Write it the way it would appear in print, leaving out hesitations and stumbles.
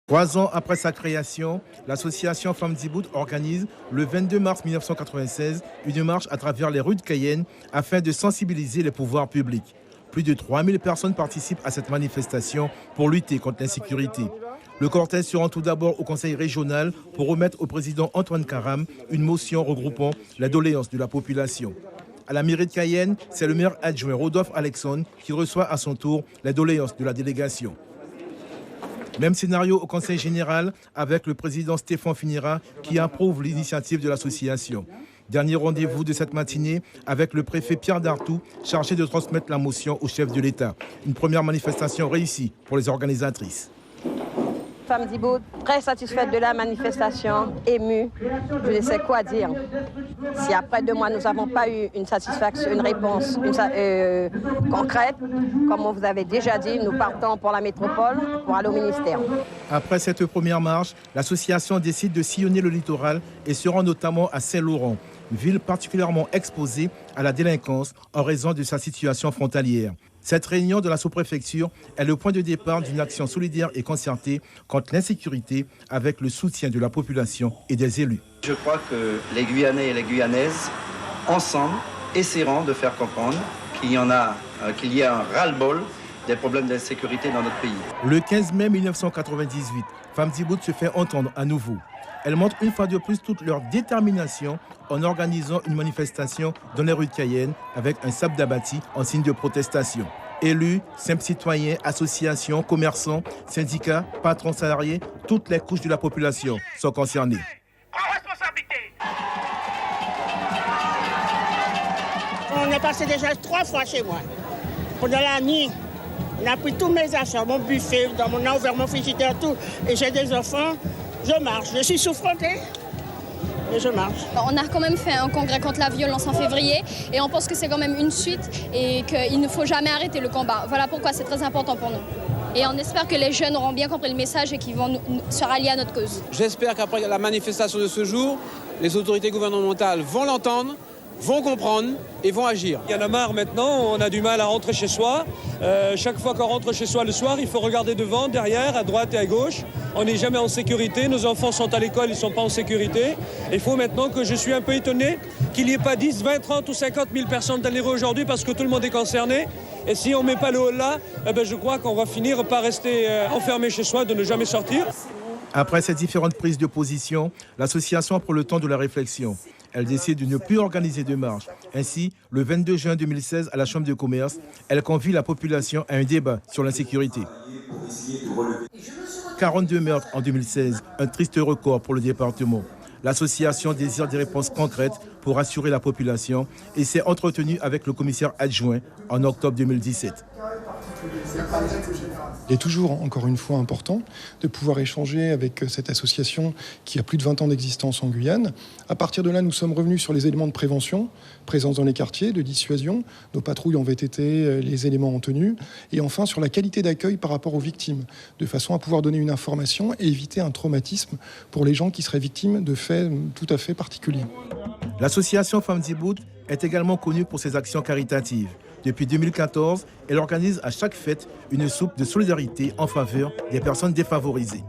3 ans après sa création, l'association Femmes d'Iboud organise le 22 mars 1996 une marche à travers les rues de Cayenne afin de sensibiliser les pouvoirs publics. Plus de 3000 personnes participent à cette manifestation pour lutter contre l'insécurité. Le cortège se rend tout d'abord au conseil régional pour remettre au président Antoine Karam une motion regroupant les doléances de la population. À la mairie de Cayenne, c'est le maire adjoint Rodolphe Alexandre qui reçoit à son tour les doléances de la délégation. Même scénario au conseil général avec le président Stéphane Finira qui approuve l'initiative de l'association. Dernier rendez-vous de cette matinée avec le préfet Pierre Dartou, chargé de transmettre la motion au chef de l'État. Une première manifestation réussie pour les organisatrices. Femmes d'Iboud, très satisfaite de la manifestation, émue, je ne sais quoi dire. Si après 2 mois nous n'avons pas eu une satisfaction, une réponse concrète, comme on vous avait déjà dit, nous partons pour la métropole pour aller au ministère. Après cette première marche, l'association décide de sillonner le littoral et se rend notamment à Saint-Laurent, ville particulièrement exposée à la délinquance en raison de sa situation frontalière. Cette réunion de la sous-préfecture est le point de départ d'une action solidaire et concertée contre l'insécurité avec le soutien de la population et des élus. Je crois que les Guyanais et les Guyanaises, ensemble, essaieront de faire comprendre qu'il y a un ras-le-bol des problèmes d'insécurité dans notre pays. Le 15 mai 1998, Femmes d'Iboud se fait entendre à nouveau. Elles montrent une fois de plus toute leur détermination en organisant une manifestation dans les rues de Cayenne avec un sable d'abattis en signe de protestation. Élus, simples citoyens, associations, commerçants, syndicats, patrons salariés, toutes les couches de la population sont concernées. On est passé déjà 3 fois chez moi. Pendant la nuit, on a pris tous mes affaires, mon buffet, on a ouvert mon frigidaire, tout. Et j'ai des enfants. Je marche, je suis souffrante et je marche. On a quand même fait un congrès contre la violence en février et on pense que c'est quand même une suite et qu'il ne faut jamais arrêter le combat. Voilà pourquoi c'est très important pour nous. Et on espère que les jeunes auront bien compris le message et qu'ils vont se rallier à notre cause. J'espère qu'après la manifestation de ce jour, les autorités gouvernementales vont l'entendre, vont comprendre et vont agir. Il y en a marre maintenant, on a du mal à rentrer chez soi. Chaque fois qu'on rentre chez soi le soir, il faut regarder devant, derrière, à droite et à gauche. On n'est jamais en sécurité, nos enfants sont à l'école, ils ne sont pas en sécurité. Il faut maintenant que je suis un peu étonné qu'il n'y ait pas 10, 20, 30 ou 50 000 personnes dans les rues aujourd'hui parce que tout le monde est concerné. Et si on ne met pas le haut là, je crois qu'on va finir par rester enfermé chez soi, de ne jamais sortir. Après ces différentes prises de position, l'association prend le temps de la réflexion. Elle décide de ne plus organiser de marche. Ainsi, le 22 juin 2016, à la Chambre de commerce, elle convie la population à un débat sur l'insécurité. 42 meurtres en 2016, un triste record pour le département. L'association désire des réponses concrètes pour assurer la population et s'est entretenue avec le commissaire adjoint en octobre 2017. Il est toujours, encore une fois, important de pouvoir échanger avec cette association qui a plus de 20 ans d'existence en Guyane. À partir de là, nous sommes revenus sur les éléments de prévention, présence dans les quartiers, de dissuasion, nos patrouilles en VTT, les éléments en tenue, et enfin sur la qualité d'accueil par rapport aux victimes, de façon à pouvoir donner une information et éviter un traumatisme pour les gens qui seraient victimes de faits tout à fait particuliers. L'association Femmes d'Iboud est également connue pour ses actions caritatives. Depuis 2014, elle organise à chaque fête une soupe de solidarité en faveur des personnes défavorisées.